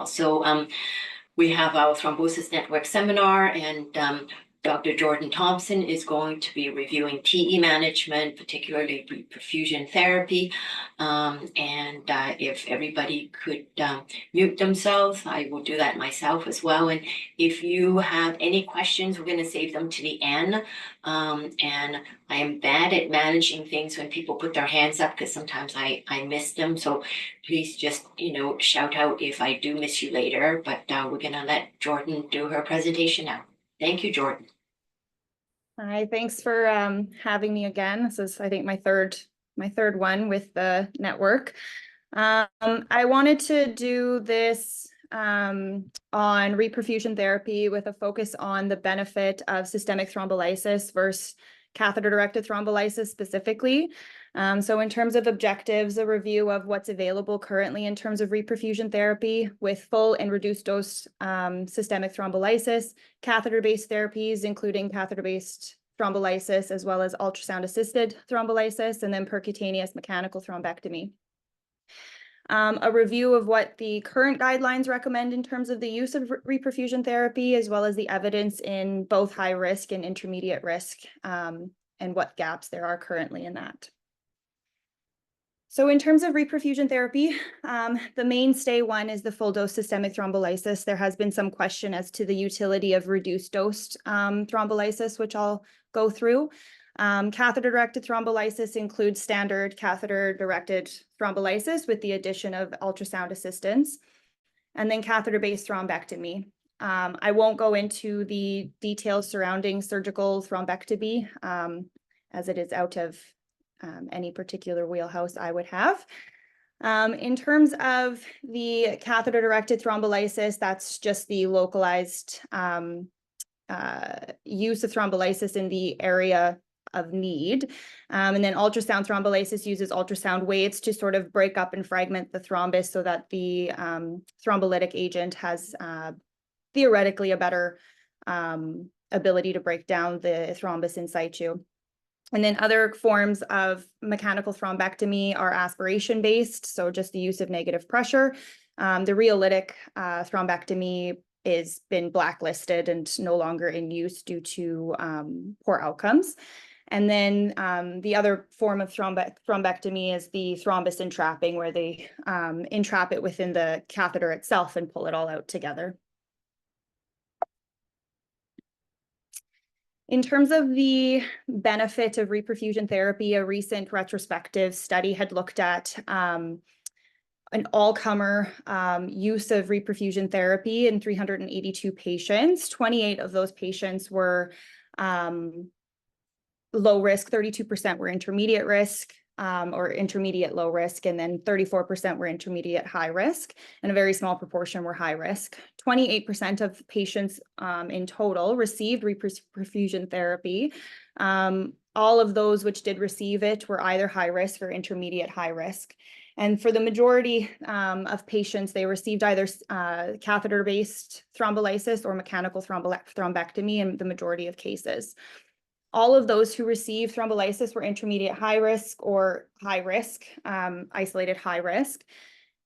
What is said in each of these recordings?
Also, we have our Thrombosis Network seminar, and Dr. Jordan Thompson is going to be reviewing TE management, particularly reperfusion therapy. If everybody could mute themselves, I will do that myself as well. And if you have any questions, we're going to save them to the end. And I am bad at managing things when people put their hands up because sometimes I miss them. So please just, shout out if I do miss you later. But we're going to let Jordan do her presentation now. Thank you, Jordan. Hi, thanks for having me again. This is, I think, my third one with the network. I wanted to do this on reperfusion therapy with a focus on the benefit of systemic thrombolysis versus catheter-directed thrombolysis specifically. So in terms of objectives, a review of what's available currently in terms of reperfusion therapy with full and reduced dose systemic thrombolysis, catheter-based therapies, including catheter-based thrombolysis, as well as ultrasound-assisted thrombolysis, and then percutaneous mechanical thrombectomy. A review of what the current guidelines recommend in terms of the use of reperfusion therapy, as well as the evidence in both high risk and intermediate risk, and what gaps there are currently in that. So in terms of reperfusion therapy, the mainstay one is the full dose systemic thrombolysis. There has been some question as to the utility of reduced dose thrombolysis, which I'll go through. Catheter-directed thrombolysis includes standard catheter-directed thrombolysis with the addition of ultrasound assistance, and then catheter-based thrombectomy. I won't go into the details surrounding surgical thrombectomy as it is out of any particular wheelhouse I would have. In terms of the catheter-directed thrombolysis, that's just the localized use of thrombolysis in the area of need. And then ultrasound thrombolysis uses ultrasound waves to sort of break up and fragment the thrombus so that the thrombolytic agent has theoretically a better ability to break down the thrombus in situ. And then other forms of mechanical thrombectomy are aspiration-based, so just the use of negative pressure. The rheolytic thrombectomy has been blacklisted and no longer in use due to poor outcomes. And then the other form of thrombectomy is the thrombus entrapping, where they entrap it within the catheter itself and pull it all out together. In terms of the benefit of reperfusion therapy, a recent retrospective study had looked at an all-comer use of reperfusion therapy in 382 patients. 28 of those patients were low risk, 32% were intermediate risk, or intermediate low risk, and then 34% were intermediate high risk, and a very small proportion were high risk. 28% of patients in total received reperfusion therapy. All of those which did receive it were either high risk or intermediate high risk. And for the majority of patients, they received either catheter-based thrombolysis or mechanical thrombectomy in the majority of cases. All of those who received thrombolysis were intermediate high risk or high risk, isolated high risk.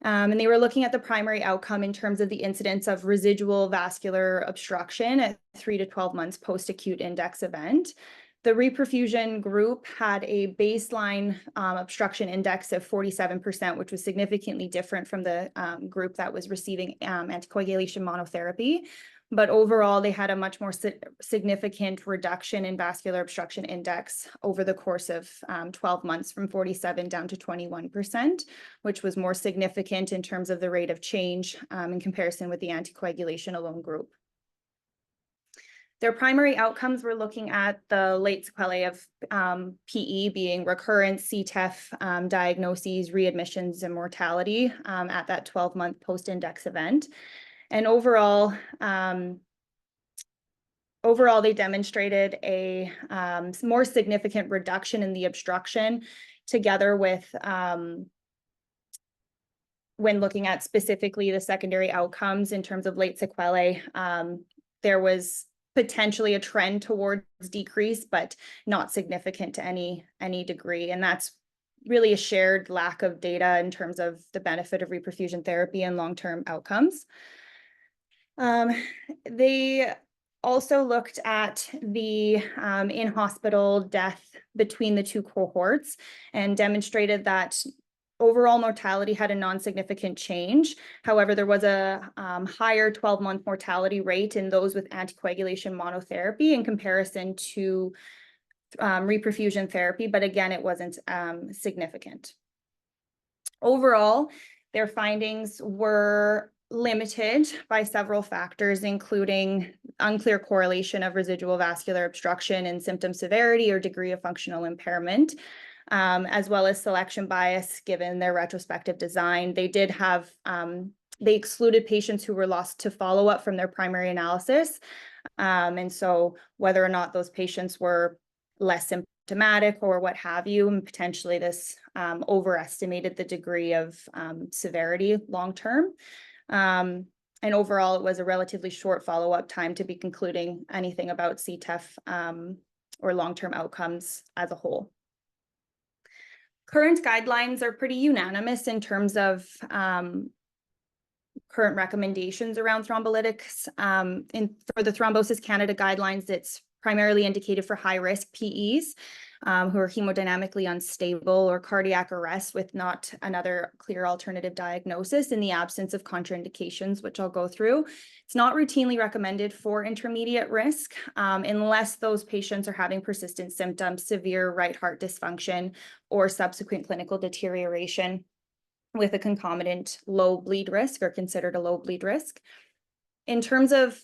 And they were looking at the primary outcome in terms of the incidence of residual vascular obstruction at 3 to 12 months post-acute index event. The reperfusion group had a baseline obstruction index of 47%, which was significantly different from the group that was receiving anticoagulation monotherapy. But overall, they had a much more significant reduction in vascular obstruction index over the course of 12 months, from 47 down to 21%, which was more significant in terms of the rate of change in comparison with the anticoagulation alone group. Their primary outcomes were looking at the late sequelae of PE being recurrence, CTEPH diagnoses, readmissions, and mortality at that 12-month post-index event. And overall, they demonstrated a more significant reduction in the obstruction, together with when looking at specifically the secondary outcomes in terms of late sequelae, there was potentially a trend towards decrease, but not significant to any degree. And that's really a shared lack of data in terms of the benefit of reperfusion therapy and long-term outcomes. They also looked at the in-hospital death between the two cohorts and demonstrated that overall mortality had a non-significant change. However, there was a higher 12-month mortality rate in those with anticoagulation monotherapy in comparison to reperfusion therapy, but again, it wasn't significant. Overall, their findings were limited by several factors, including unclear correlation of residual vascular obstruction and symptom severity or degree of functional impairment, as well as selection bias given their retrospective design. They did have, they excluded patients who were lost to follow-up from their primary analysis. And so whether or not those patients were less symptomatic or what have you, and potentially this overestimated the degree of severity long-term. And overall, it was a relatively short follow-up time to be concluding anything about CTEPH or long-term outcomes as a whole. Current guidelines are pretty unanimous in terms of current recommendations around thrombolytics. For the Thrombosis Canada guidelines, it's primarily indicated for high-risk PEs who are hemodynamically unstable or cardiac arrest with not another clear alternative diagnosis in the absence of contraindications, which I'll go through. It's not routinely recommended for intermediate risk unless those patients are having persistent symptoms, severe right heart dysfunction, or subsequent clinical deterioration with a concomitant low bleed risk or considered a low bleed risk. In terms of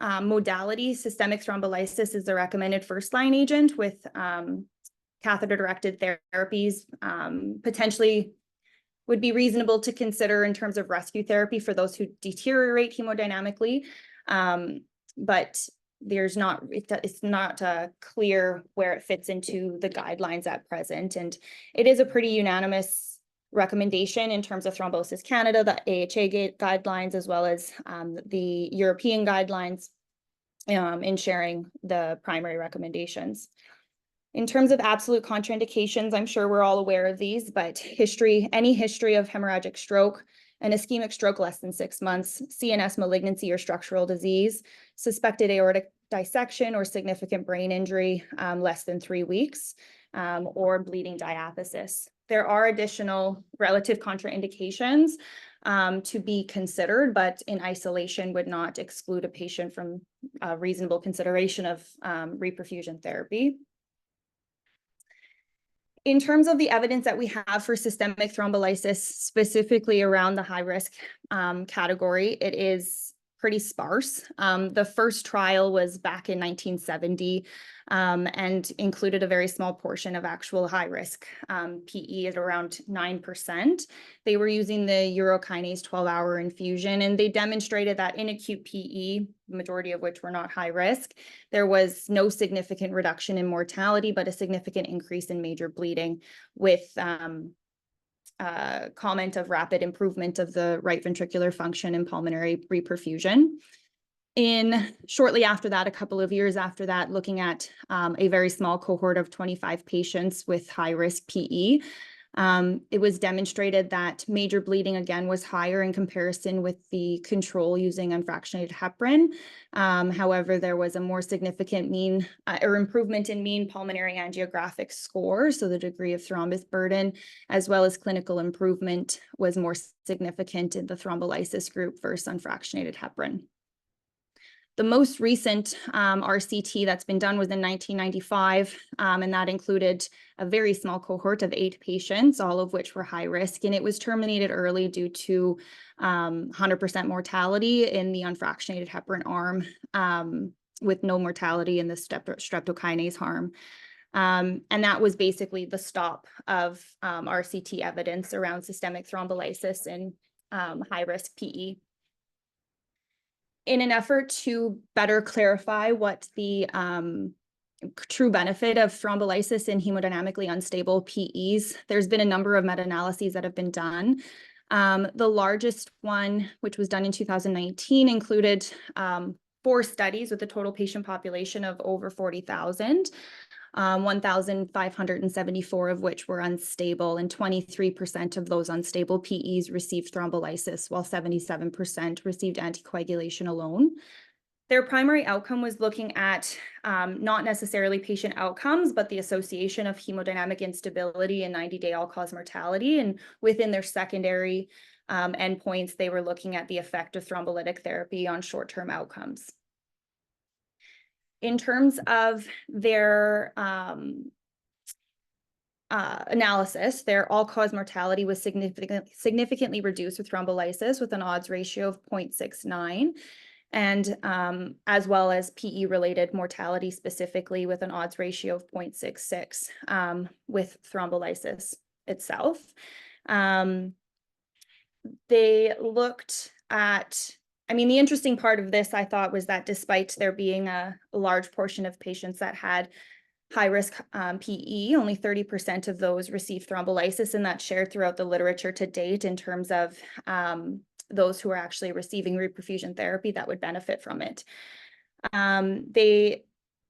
modality, systemic thrombolysis is the recommended first-line agent with catheter-directed therapies. Potentially would be reasonable to consider in terms of rescue therapy for those who deteriorate hemodynamically, but there's not, it's not clear where it fits into the guidelines at present. And it is a pretty unanimous recommendation in terms of Thrombosis Canada, the AHA guidelines, as well as the European guidelines in sharing the primary recommendations. In terms of absolute contraindications, I'm sure we're all aware of these, but any history of hemorrhagic stroke, an ischemic stroke less than 6 months, CNS malignancy or structural disease, suspected aortic dissection or significant brain injury less than 3 weeks, or bleeding diathesis. There are additional relative contraindications to be considered, but in isolation would not exclude a patient from reasonable consideration of reperfusion therapy. In terms of the evidence that we have for systemic thrombolysis, specifically around the high-risk category, it is pretty sparse. The first trial was back in 1970 and included a very small portion of actual high-risk PE at around 9%. They were using the urokinase 12-hour infusion, and they demonstrated that in acute PE, the majority of which were not high risk, there was no significant reduction in mortality, but a significant increase in major bleeding with comment of rapid improvement of the right ventricular function and pulmonary reperfusion. Shortly after that, a couple of years after that, looking at a very small cohort of 25 patients with high-risk PE, it was demonstrated that major bleeding again was higher in comparison with the control using unfractionated heparin. However, there was a more significant mean or improvement in mean pulmonary angiographic score, so the degree of thrombus burden, as well as clinical improvement was more significant in the thrombolysis group versus unfractionated heparin. The most recent RCT that's been done was in 1995, and that included a very small cohort of 8 patients, all of which were high risk, and it was terminated early due to 100% mortality in the unfractionated heparin arm, with no mortality in the streptokinase arm. And that was basically the stop of RCT evidence around systemic thrombolysis in high-risk PE. In an effort to better clarify what the true benefit of thrombolysis in hemodynamically unstable PEs, there's been a number of meta-analyses that have been done. The largest one, which was done in 2019, included 4 studies with a total patient population of over 40,000. 1,574 of which were unstable, and 23% of those unstable PEs received thrombolysis, while 77% received anticoagulation alone. Their primary outcome was looking at not necessarily patient outcomes, but the association of hemodynamic instability and 90-day all-cause mortality. And within their secondary endpoints, they were looking at the effect of thrombolytic therapy on short-term outcomes. In terms of their analysis, their all-cause mortality was significantly reduced with thrombolysis with an odds ratio of 0.69. And as well as PE-related mortality specifically with an odds ratio of 0.66 with thrombolysis itself. They looked at, the interesting part of this, I thought, was that despite there being a large portion of patients that had high-risk PE, only 30% of those received thrombolysis, and that's shared throughout the literature to date in terms of those who are actually receiving reperfusion therapy that would benefit from it. They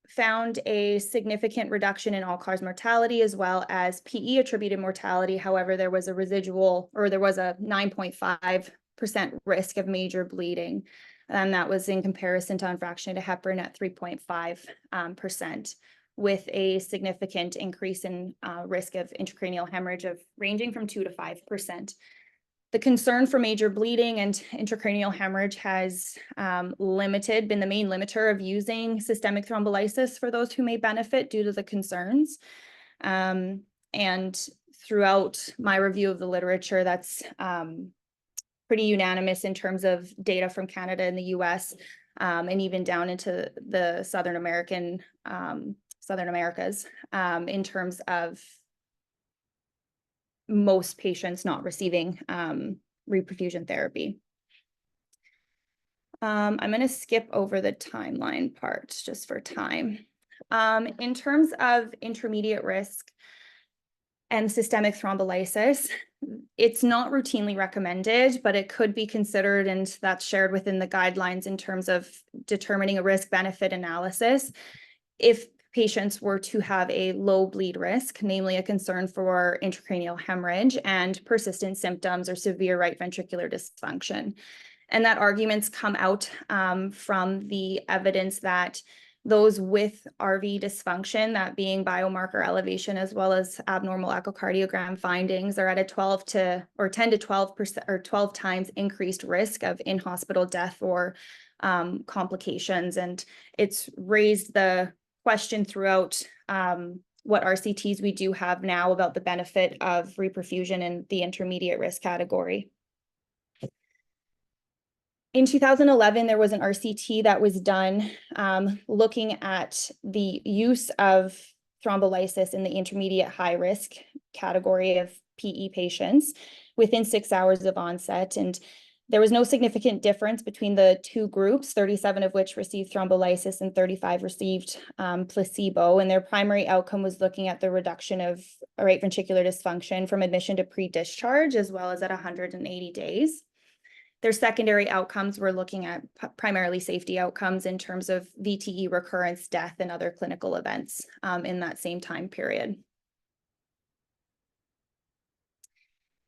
found a significant reduction in all-cause mortality as well as PE-attributed mortality. However, there was a residual, or there was a 9.5% risk of major bleeding, and that was in comparison to unfractionated heparin at 3.5%, with a significant increase in risk of intracranial hemorrhage of ranging from 2 to 5%. The concern for major bleeding and intracranial hemorrhage has been the main limiter of using systemic thrombolysis for those who may benefit due to the concerns. And throughout my review of the literature, that's pretty unanimous in terms of data from Canada and the US, and even down into the Southern Americas, in terms of most patients not receiving reperfusion therapy. I'm going to skip over the timeline part just for time. In terms of intermediate risk and systemic thrombolysis, it's not routinely recommended, but it could be considered, and that's shared within the guidelines in terms of determining a risk-benefit analysis. If patients were to have a low bleed risk, namely a concern for intracranial hemorrhage and persistent symptoms or severe right ventricular dysfunction. And that arguments come out from the evidence that those with RV dysfunction, that being biomarker elevation as well as abnormal echocardiogram findings, are at a 10 to 12% or 12 times increased risk of in-hospital death or complications. And it's raised the question throughout what RCTs we do have now about the benefit of reperfusion in the intermediate risk category. In 2011, there was an RCT that was done looking at the use of thrombolysis in the intermediate high risk category of PE patients within 6 hours of onset. And there was no significant difference between the two groups, 37 of which received thrombolysis and 35 received placebo. And their primary outcome was looking at the reduction of right ventricular dysfunction from admission to pre-discharge, as well as at 180 days. Their secondary outcomes were looking at primarily safety outcomes in terms of VTE recurrence, death, and other clinical events in that same time period.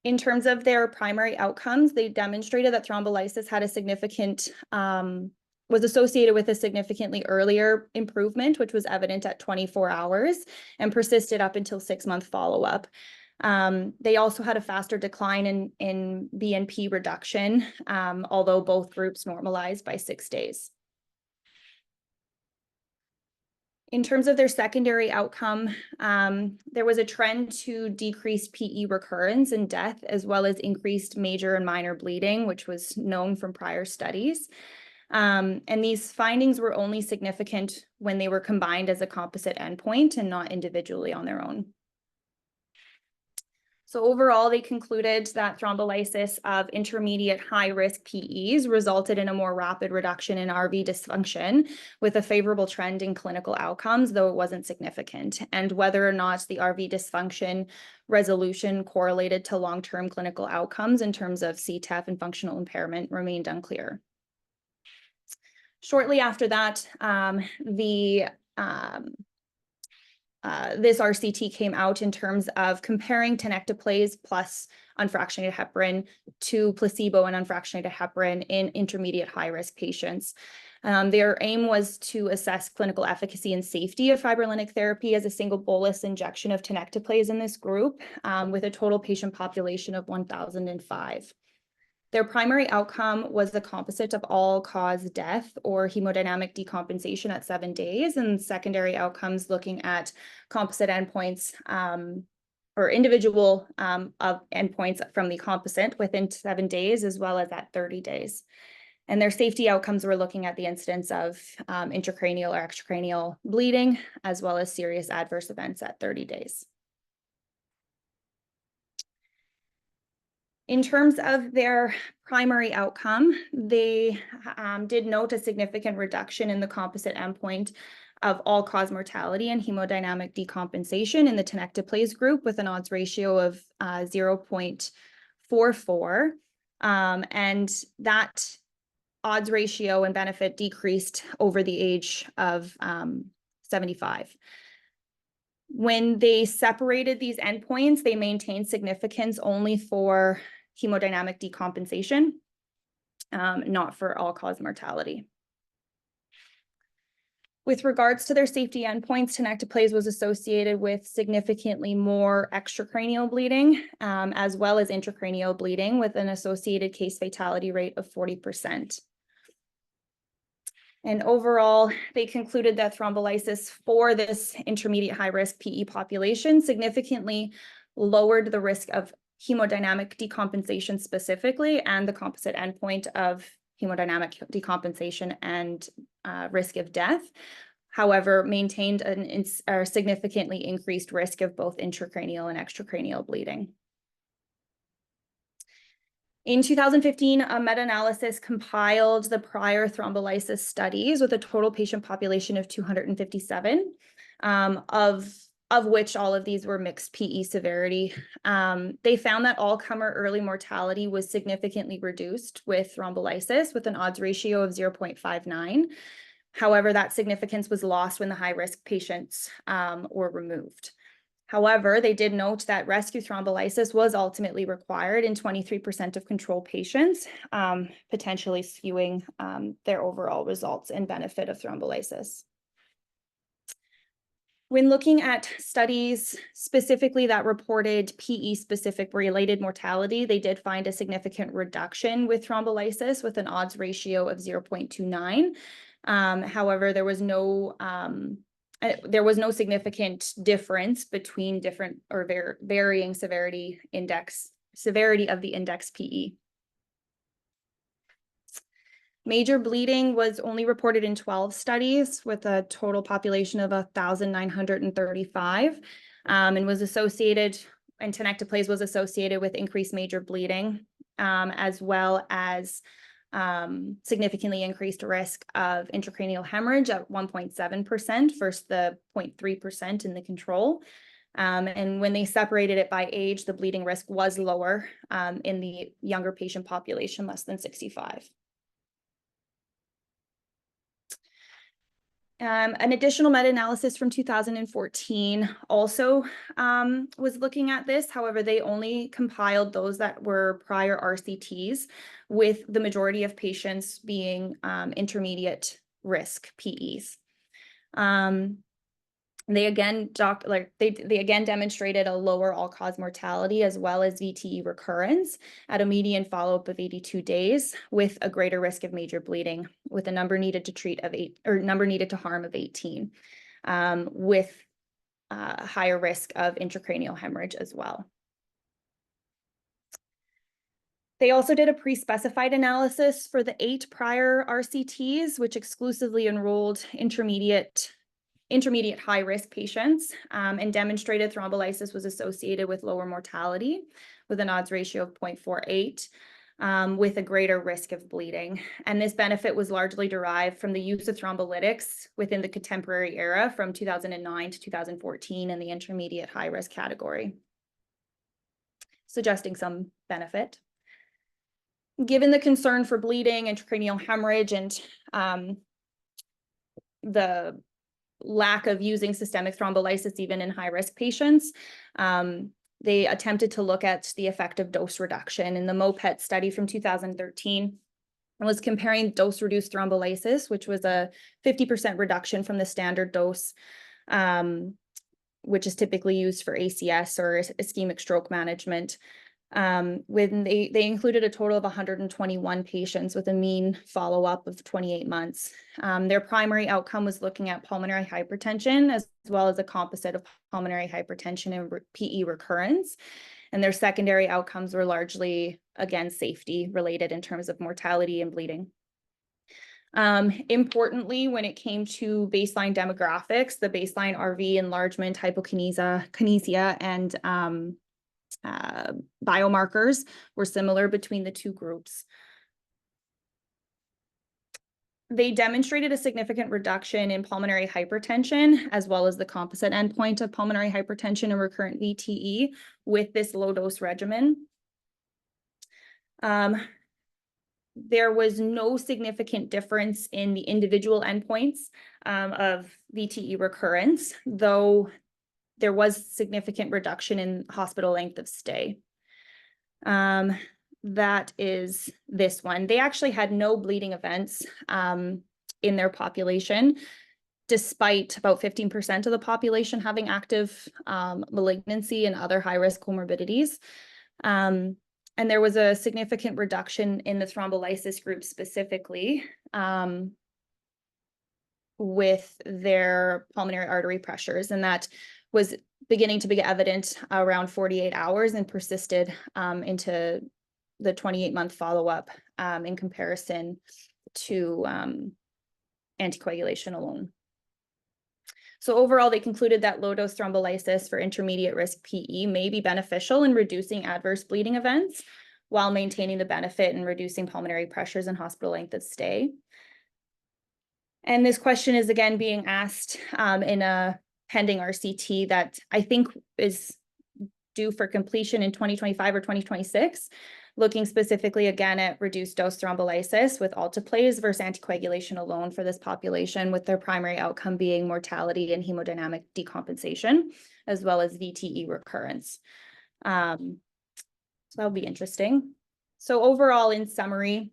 In terms of their primary outcomes, they demonstrated that thrombolysis had was associated with a significantly earlier improvement, which was evident at 24 hours and persisted up until 6-month follow-up. They also had a faster decline in BNP reduction, although both groups normalized by 6 days. In terms of their secondary outcome, there was a trend to decrease PE recurrence and death, as well as increased major and minor bleeding, which was known from prior studies. And these findings were only significant when they were combined as a composite endpoint and not individually on their own. So overall, they concluded that thrombolysis of intermediate high-risk PEs resulted in a more rapid reduction in RV dysfunction with a favorable trend in clinical outcomes, though it wasn't significant. And whether or not the RV dysfunction resolution correlated to long-term clinical outcomes in terms of CTEPH and functional impairment remained unclear. Shortly after that, the this RCT came out in terms of comparing tenecteplase plus unfractionated heparin to placebo and unfractionated heparin in intermediate high-risk patients. Their aim was to assess clinical efficacy and safety of fibrinolytic therapy as a single bolus injection of tenecteplase in this group, with a total patient population of 1,005. Their primary outcome was the composite of all-cause death or hemodynamic decompensation at 7 days, and secondary outcomes looking at composite endpoints or individual of endpoints from the composite within 7 days, as well as at 30 days. And their safety outcomes were looking at the incidence of intracranial or extracranial bleeding, as well as serious adverse events at 30 days. In terms of their primary outcome, they did note a significant reduction in the composite endpoint of all-cause mortality and hemodynamic decompensation in the tenecteplase group with an odds ratio of 0.44. And that odds ratio and benefit decreased over the age of 75. When they separated these endpoints, they maintained significance only for hemodynamic decompensation, not for all-cause mortality. With regards to their safety endpoints, tenecteplase was associated with significantly more extracranial bleeding, as well as intracranial bleeding, with an associated case fatality rate of 40%. And overall, they concluded that thrombolysis for this intermediate high-risk PE population significantly lowered the risk of hemodynamic decompensation specifically, and the composite endpoint of hemodynamic decompensation and risk of death. However, maintained a significantly increased risk of both intracranial and extracranial bleeding. In 2015, a meta-analysis compiled the prior thrombolysis studies with a total patient population of 257, of which all of these were mixed PE severity. They found that all-comer early mortality was significantly reduced with thrombolysis with an odds ratio of 0.59. However, that significance was lost when the high-risk patients were removed. However, they did note that rescue thrombolysis was ultimately required in 23% of control patients, potentially skewing their overall results and benefit of thrombolysis. When looking at studies specifically that reported PE-specific related mortality, they did find a significant reduction with thrombolysis with an odds ratio of 0.29. However, there was no significant difference between different or varying severity of the index PE. Major bleeding was only reported in 12 studies with a total population of 1,935, and was associated, and tenecteplase was associated with increased major bleeding, as well as significantly increased risk of intracranial hemorrhage at 1.7% versus the 0.3% in the control. And when they separated it by age, the bleeding risk was lower in the younger patient population, less than 65. An additional meta-analysis from 2014 also was looking at this. However, they only compiled those that were prior RCTs, with the majority of patients being intermediate risk PEs. They again demonstrated a lower all-cause mortality as well as VTE recurrence at a median follow-up of 82 days, with a greater risk of major bleeding, with a number needed to treat of 8, or number needed to harm of 18, with a higher risk of intracranial hemorrhage as well. They also did a pre-specified analysis for the 8 prior RCTs, which exclusively enrolled intermediate high-risk patients, and demonstrated thrombolysis was associated with lower mortality with an odds ratio of 0.48, with a greater risk of bleeding. And this benefit was largely derived from the use of thrombolytics within the contemporary era from 2009 to 2014 in the intermediate high-risk category, suggesting some benefit. Given the concern for bleeding, intracranial hemorrhage, and the lack of using systemic thrombolysis even in high-risk patients. They attempted to look at the effect of dose reduction in the MOPET study from 2013. Was comparing dose-reduced thrombolysis, which was a 50% reduction from the standard dose, which is typically used for ACS or ischemic stroke management. When they included a total of 121 patients with a mean follow-up of 28 months. Their primary outcome was looking at pulmonary hypertension as well as a composite of pulmonary hypertension and PE recurrence. And their secondary outcomes were largely, again, safety related in terms of mortality and bleeding. Importantly, when it came to baseline demographics, the baseline RV enlargement, hypokinesia, and biomarkers were similar between the two groups. They demonstrated a significant reduction in pulmonary hypertension, as well as the composite endpoint of pulmonary hypertension and recurrent VTE with this low-dose regimen. There was no significant difference in the individual endpoints of VTE recurrence, though there was significant reduction in hospital length of stay. That is this one. They actually had no bleeding events in their population, despite about 15% of the population having active malignancy and other high-risk comorbidities. And there was a significant reduction in the thrombolysis group specifically with their pulmonary artery pressures, and that was beginning to be evident around 48 hours and persisted into the 28-month follow-up in comparison to anticoagulation alone. So overall, they concluded that low-dose thrombolysis for intermediate risk PE may be beneficial in reducing adverse bleeding events while maintaining the benefit in reducing pulmonary pressures and hospital length of stay. And this question is again being asked in a pending RCT that I think is due for completion in 2025 or 2026, looking specifically again at reduced dose thrombolysis with alteplase versus anticoagulation alone for this population, with their primary outcome being mortality and hemodynamic decompensation, as well as VTE recurrence. So that'll be interesting. So overall, in summary,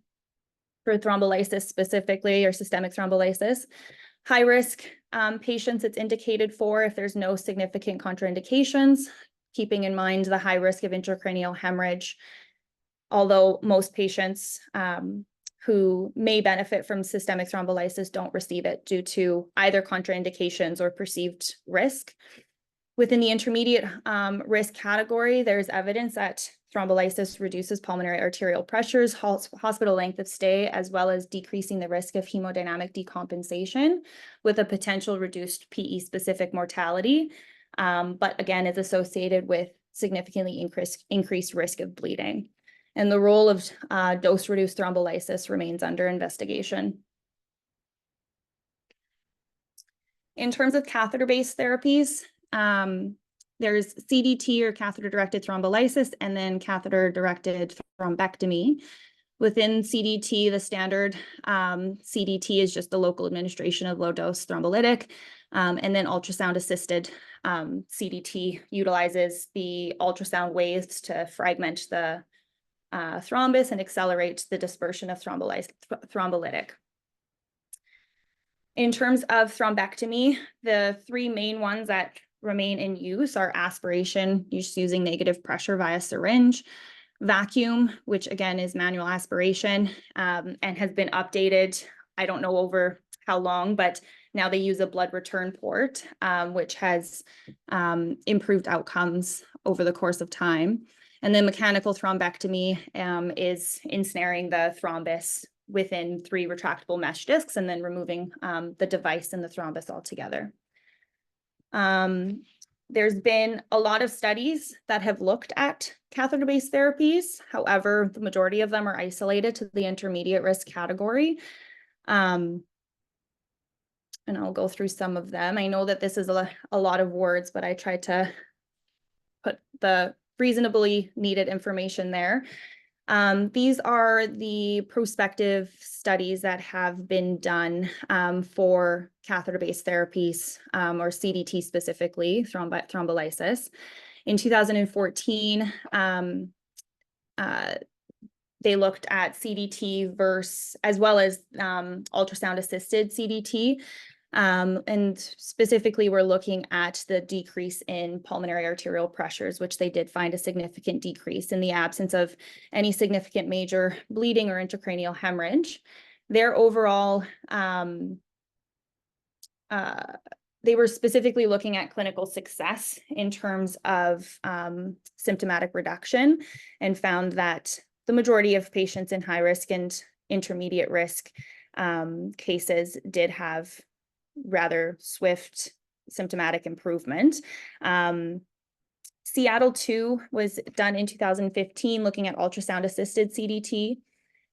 for thrombolysis specifically, or systemic thrombolysis, high risk patients it's indicated for if there's no significant contraindications, keeping in mind the high risk of intracranial hemorrhage, although most patients who may benefit from systemic thrombolysis don't receive it due to either contraindications or perceived risk. Within the intermediate risk category, there's evidence that thrombolysis reduces pulmonary arterial pressures, hospital length of stay, as well as decreasing the risk of hemodynamic decompensation with a potential reduced PE-specific mortality, but again is associated with significantly increased risk of bleeding. And the role of dose-reduced thrombolysis remains under investigation. In terms of catheter-based therapies, there's CDT or catheter-directed thrombolysis, and then catheter-directed thrombectomy. Within CDT, the standard CDT is just the local administration of low-dose thrombolytic, and then ultrasound-assisted CDT utilizes the ultrasound waves to fragment the thrombus and accelerate the dispersion of thrombolytic. In terms of thrombectomy, the three main ones that remain in use are aspiration, using negative pressure via syringe, vacuum, which again is manual aspiration, and has been updated, I don't know over how long, but now they use a blood return port, which has improved outcomes over the course of time. And then mechanical thrombectomy is ensnaring the thrombus within 3 retractable mesh discs and then removing the device and the thrombus altogether. There's been a lot of studies that have looked at catheter-based therapies. However, the majority of them are isolated to the intermediate risk category. And I'll go through some of them. I know that this is a lot of words, but I tried to put the reasonably needed information there. These are the prospective studies that have been done for catheter-based therapies, or CDT specifically, thrombolysis. In 2014, they looked at CDT as well as ultrasound-assisted CDT. And specifically, we're looking at the decrease in pulmonary arterial pressures, which they did find a significant decrease in the absence of any significant major bleeding or intracranial hemorrhage. Their overall, they were specifically looking at clinical success in terms of symptomatic reduction, and found that the majority of patients in high risk and intermediate risk cases did have rather swift symptomatic improvement. Seattle 2 was done in 2015, looking at ultrasound-assisted CDT.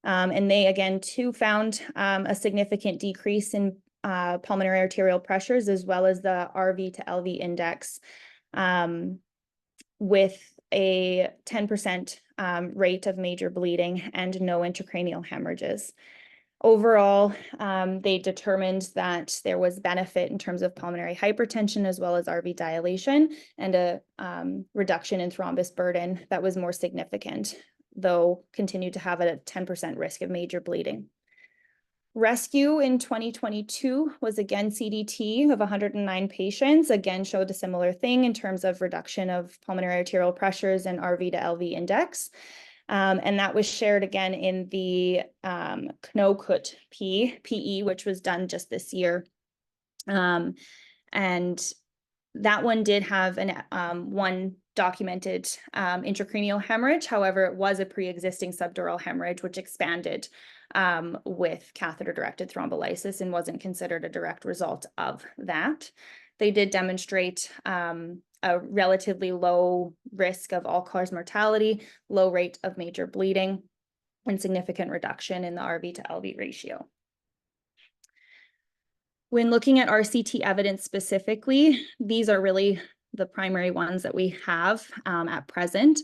And they, again, too, found a significant decrease in pulmonary arterial pressures, as well as the RV to LV index, with a 10% rate of major bleeding and no intracranial hemorrhages. Overall, they determined that there was benefit in terms of pulmonary hypertension as well as RV dilation, and a reduction in thrombus burden that was more significant, though continued to have a 10% risk of major bleeding. Rescue in 2022 was again CDT of 109 patients, again showed a similar thing in terms of reduction of pulmonary arterial pressures and RV to LV index. And that was shared again in the KNOCUT PE, which was done just this year. And that one did have one documented intracranial hemorrhage. However, it was a pre-existing subdural hemorrhage, which expanded with catheter-directed thrombolysis and wasn't considered a direct result of that. They did demonstrate a relatively low risk of all-cause mortality, low rate of major bleeding, and significant reduction in the RV to LV ratio. When looking at RCT evidence specifically, these are really the primary ones that we have at present.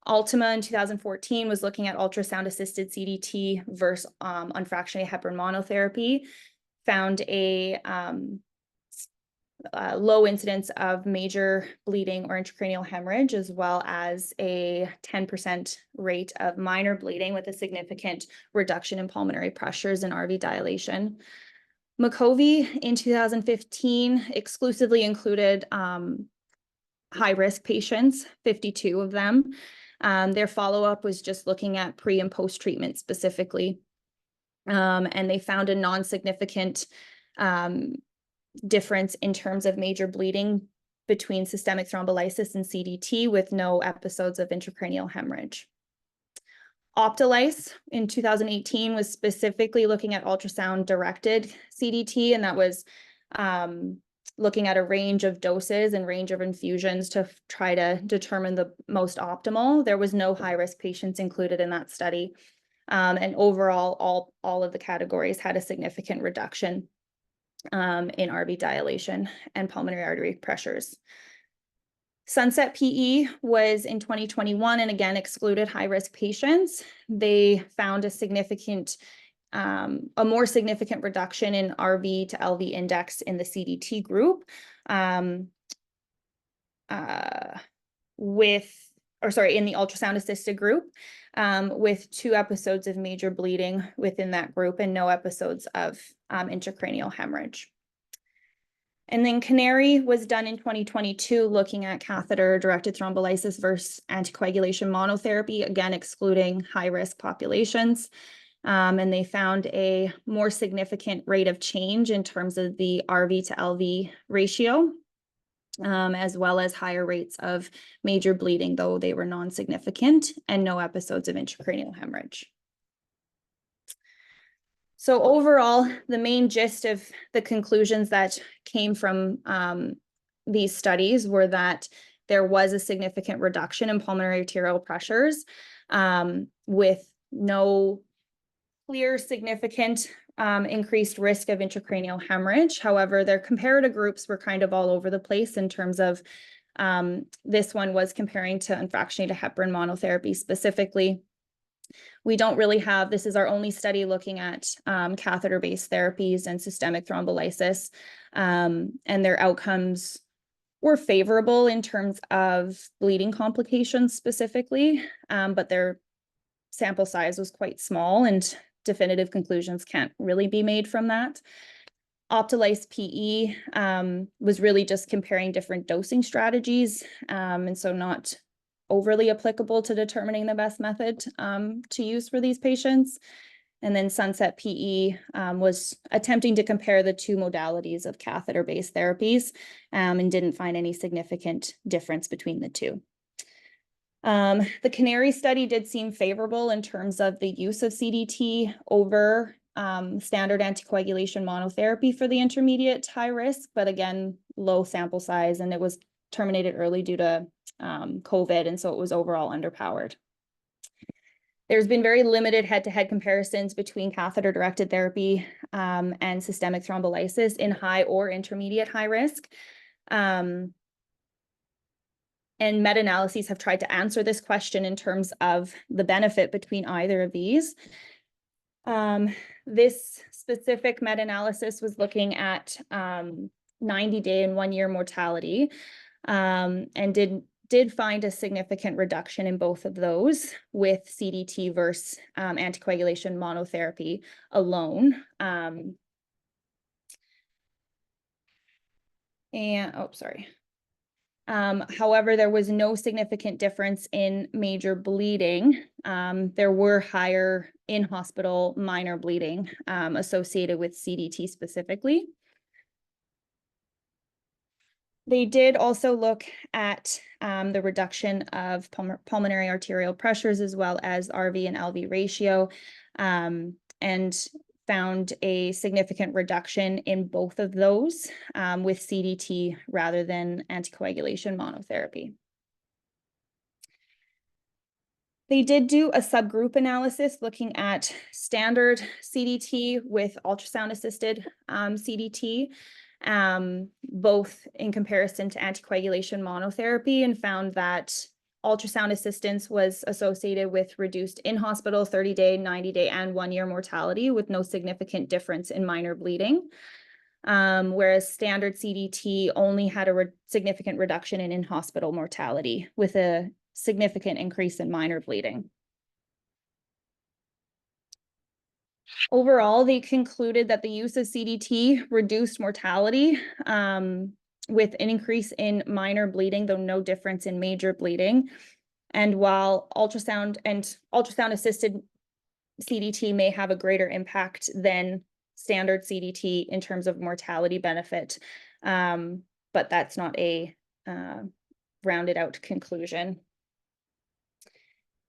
Ultima in 2014 was looking at ultrasound-assisted CDT versus unfractionated heparin monotherapy, found a low incidence of major bleeding or intracranial hemorrhage, as well as a 10% rate of minor bleeding with a significant reduction in pulmonary pressures and RV dilation. McCovey in 2015 exclusively included high-risk patients, 52 of them. Their follow-up was just looking at pre and post-treatment specifically. And they found a non-significant difference in terms of major bleeding between systemic thrombolysis and CDT, with no episodes of intracranial hemorrhage. Optelyse in 2018 was specifically looking at ultrasound-directed CDT, and that was looking at a range of doses and range of infusions to try to determine the most optimal. There was no high-risk patients included in that study. And overall, all of the categories had a significant reduction in RV dilation and pulmonary artery pressures. Sunset PE was in 2021 and again excluded high-risk patients. They found a more significant reduction in RV to LV index in the CDT group, in the ultrasound-assisted group, with 2 episodes of major bleeding within that group and no episodes of intracranial hemorrhage. And then Canary was done in 2022, looking at catheter-directed thrombolysis versus anticoagulation monotherapy, again excluding high-risk populations. And they found a more significant rate of change in terms of the RV to LV ratio, as well as higher rates of major bleeding, though they were non-significant, and no episodes of intracranial hemorrhage. So overall, the main gist of the conclusions that came from these studies were that there was a significant reduction in pulmonary arterial pressures, with no clear significant increased risk of intracranial hemorrhage. However, their comparator groups were kind of all over the place in terms of this one was comparing to unfractionated heparin monotherapy specifically. We don't really have, this is our only study looking at catheter-based therapies and systemic thrombolysis, and their outcomes were favorable in terms of bleeding complications specifically, but their sample size was quite small and definitive conclusions can't really be made from that. Optelyse PE was really just comparing different dosing strategies, and so not overly applicable to determining the best method to use for these patients. And then Sunset PE was attempting to compare the two modalities of catheter-based therapies and didn't find any significant difference between the two. The Canary study did seem favorable in terms of the use of CDT over standard anticoagulation monotherapy for the intermediate high risk, but again, low sample size, and it was terminated early due to COVID, and so it was overall underpowered. There's been very limited head-to-head comparisons between catheter-directed therapy and systemic thrombolysis in high or intermediate high risk. And meta-analyses have tried to answer this question in terms of the benefit between either of these. This specific meta-analysis was looking at 90-day and 1-year mortality, and did find a significant reduction in both of those with CDT versus anticoagulation monotherapy alone. However, there was no significant difference in major bleeding. There were higher in-hospital minor bleeding associated with CDT specifically. They did also look at the reduction of pulmonary arterial pressures as well as RV and LV ratio, and found a significant reduction in both of those with CDT rather than anticoagulation monotherapy. They did do a subgroup analysis looking at standard CDT with ultrasound-assisted CDT, both in comparison to anticoagulation monotherapy, and found that ultrasound assistance was associated with reduced in-hospital 30-day, 90-day, and 1-year mortality with no significant difference in minor bleeding. Whereas standard CDT only had a significant reduction in in-hospital mortality with a significant increase in minor bleeding. Overall, they concluded that the use of CDT reduced mortality with an increase in minor bleeding, though no difference in major bleeding. And while ultrasound assisted CDT may have a greater impact than standard CDT in terms of mortality benefit, but that's not a rounded out conclusion.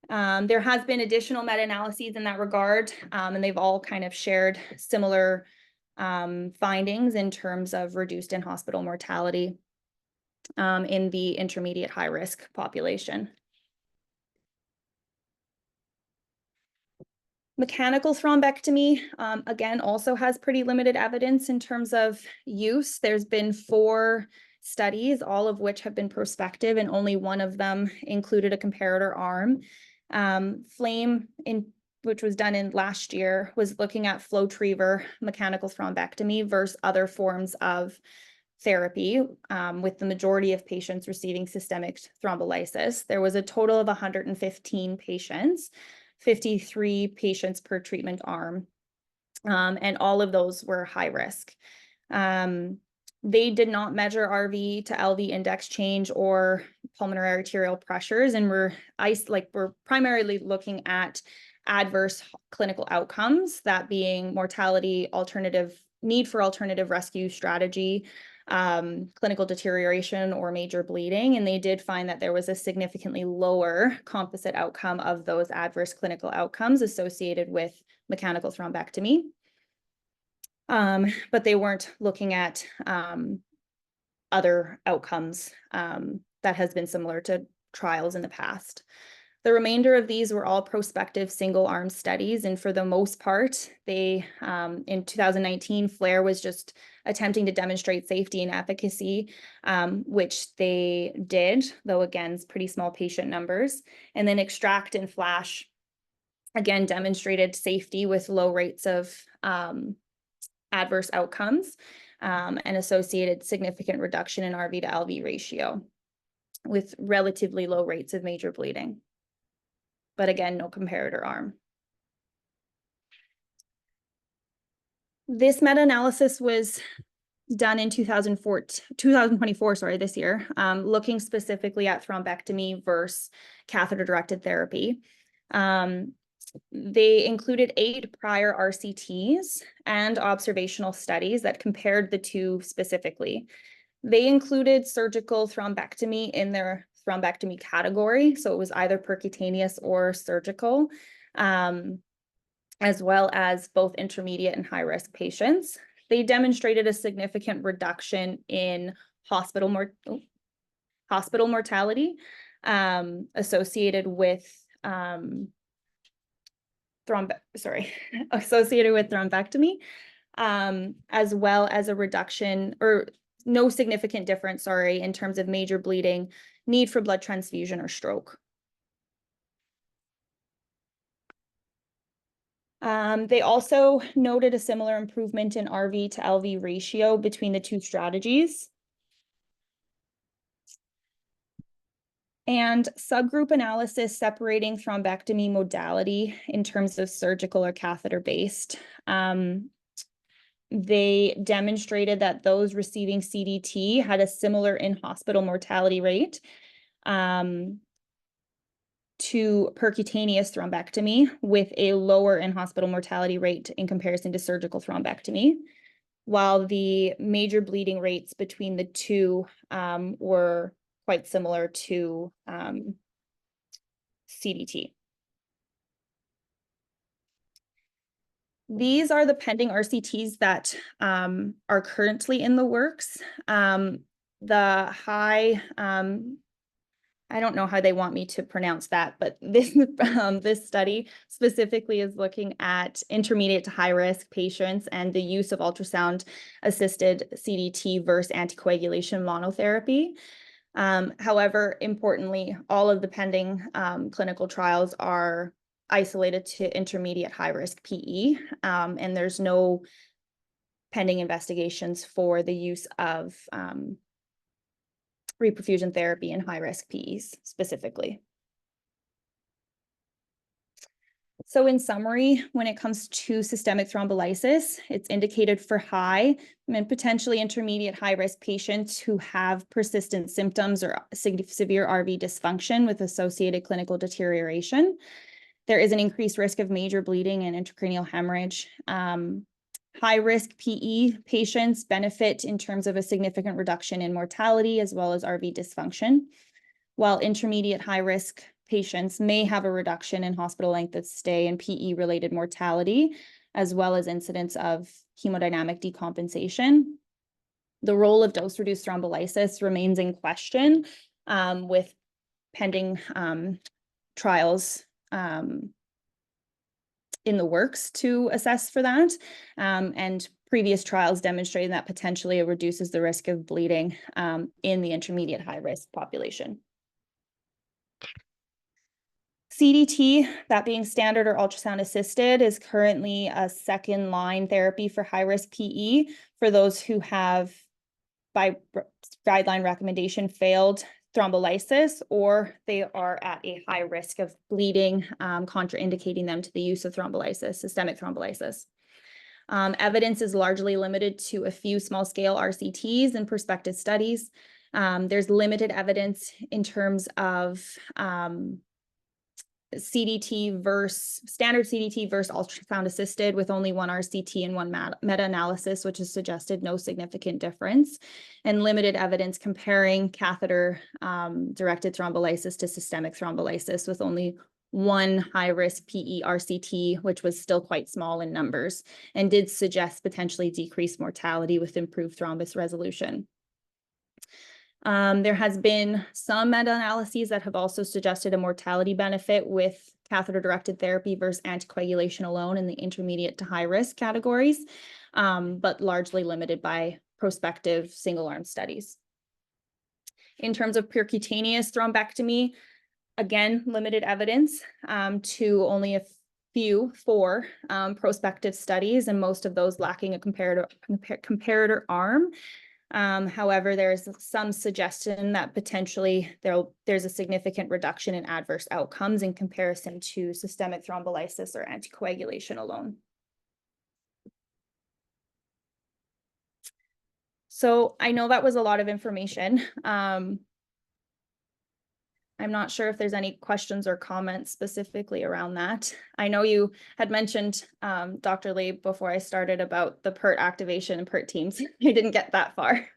There has been additional meta-analyses in that regard, and they've all kind of shared similar findings in terms of reduced in-hospital mortality in the intermediate high-risk population. Mechanical thrombectomy, again, also has pretty limited evidence in terms of use. There's been 4 studies, all of which have been prospective, and only one of them included a comparator arm. FLAME, which was done in last year, was looking at FlowTriever mechanical thrombectomy versus other forms of therapy, with the majority of patients receiving systemic thrombolysis. There was a total of 115 patients, 53 patients per treatment arm, and all of those were high risk. They did not measure RV to LV index change or pulmonary arterial pressures, and we're primarily looking at adverse clinical outcomes, that being mortality, need for alternative rescue strategy, clinical deterioration, or major bleeding. And they did find that there was a significantly lower composite outcome of those adverse clinical outcomes associated with mechanical thrombectomy. But they weren't looking at other outcomes that has been similar to trials in the past. The remainder of these were all prospective single-arm studies, and for the most part, they in 2019, FLAIR was just attempting to demonstrate safety and efficacy, which they did, though again, it's pretty small patient numbers. And then EXTRACT and FLASH again, demonstrated safety with low rates of adverse outcomes and associated significant reduction in RV to LV ratio with relatively low rates of major bleeding. But again, no comparator arm. This meta-analysis was done in 2024, sorry, this year, looking specifically at thrombectomy versus catheter-directed therapy. They included 8 prior RCTs and observational studies that compared the two specifically. They included surgical thrombectomy in their thrombectomy category, so it was either percutaneous or surgical, as well as both intermediate and high-risk patients. They demonstrated a significant reduction in hospital mortality associated with thrombectomy, as well as a reduction or no significant difference, in terms of major bleeding, need for blood transfusion, or stroke. They also noted a similar improvement in RV to LV ratio between the two strategies. And subgroup analysis separating thrombectomy modality in terms of surgical or catheter-based. They demonstrated that those receiving CDT had a similar in-hospital mortality rate to percutaneous thrombectomy, with a lower in-hospital mortality rate in comparison to surgical thrombectomy, while the major bleeding rates between the two were quite similar to CDT. These are the pending RCTs that are currently in the works. The high, I don't know how they want me to pronounce that, but this this study specifically is looking at intermediate to high risk patients and the use of ultrasound assisted CDT versus anticoagulation monotherapy. However, importantly, all of the pending clinical trials are isolated to intermediate high risk PE, and there's no pending investigations for the use of reperfusion therapy in high risk PEs specifically. So in summary, when it comes to systemic thrombolysis, it's indicated for high and potentially intermediate high risk patients who have persistent symptoms or severe RV dysfunction with associated clinical deterioration. There is an increased risk of major bleeding and intracranial hemorrhage. High-risk PE patients benefit in terms of a significant reduction in mortality as well as RV dysfunction, while intermediate high-risk patients may have a reduction in hospital length of stay and PE-related mortality, as well as incidence of hemodynamic decompensation. The role of dose-reduced thrombolysis remains in question with pending trials in the works to assess for that. And previous trials demonstrating that potentially it reduces the risk of bleeding in the intermediate high risk population. CDT, that being standard or ultrasound assisted, is currently a second line therapy for high risk PE for those who have, by guideline recommendation, failed thrombolysis, or they are at a high risk of bleeding, contraindicating them to the use of thrombolysis, systemic thrombolysis. Evidence is largely limited to a few small scale RCTs and prospective studies. There's limited evidence in terms of CDT versus standard CDT versus ultrasound assisted, with only one RCT and one meta-analysis, which has suggested no significant difference, and limited evidence comparing catheter directed thrombolysis to systemic thrombolysis, with only one high-risk PE RCT, which was still quite small in numbers, and did suggest potentially decreased mortality with improved thrombus resolution. There has been some meta-analyses that have also suggested a mortality benefit with catheter-directed therapy versus anticoagulation alone in the intermediate to high-risk categories, but largely limited by prospective single-arm studies. In terms of percutaneous thrombectomy, again, limited evidence to only four prospective studies, and most of those lacking a comparator arm. However, there's some suggestion that potentially there's a significant reduction in adverse outcomes in comparison to systemic thrombolysis or anticoagulation alone. So I know that was a lot of information. I'm not sure if there's any questions or comments specifically around that. I know you had mentioned, Dr. Lee, before I started about the PERT activation and PERT teams. I didn't get that far.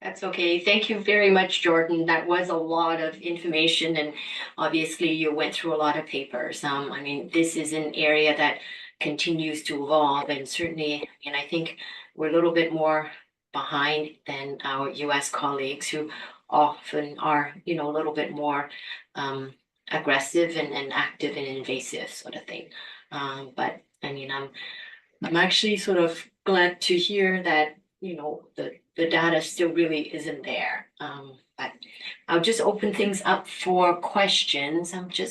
That's okay. Thank you very much, Jordan. That was a lot of information, and obviously you went through a lot of papers. I mean, this is an area that continues to evolve, and certainly, and I think we're a little bit more behind than our US colleagues who often are, a little bit more aggressive and active and invasive sort of thing. But I mean, I'm actually sort of glad to hear that, the data still really isn't there. But I'll just open things up for questions. I'm just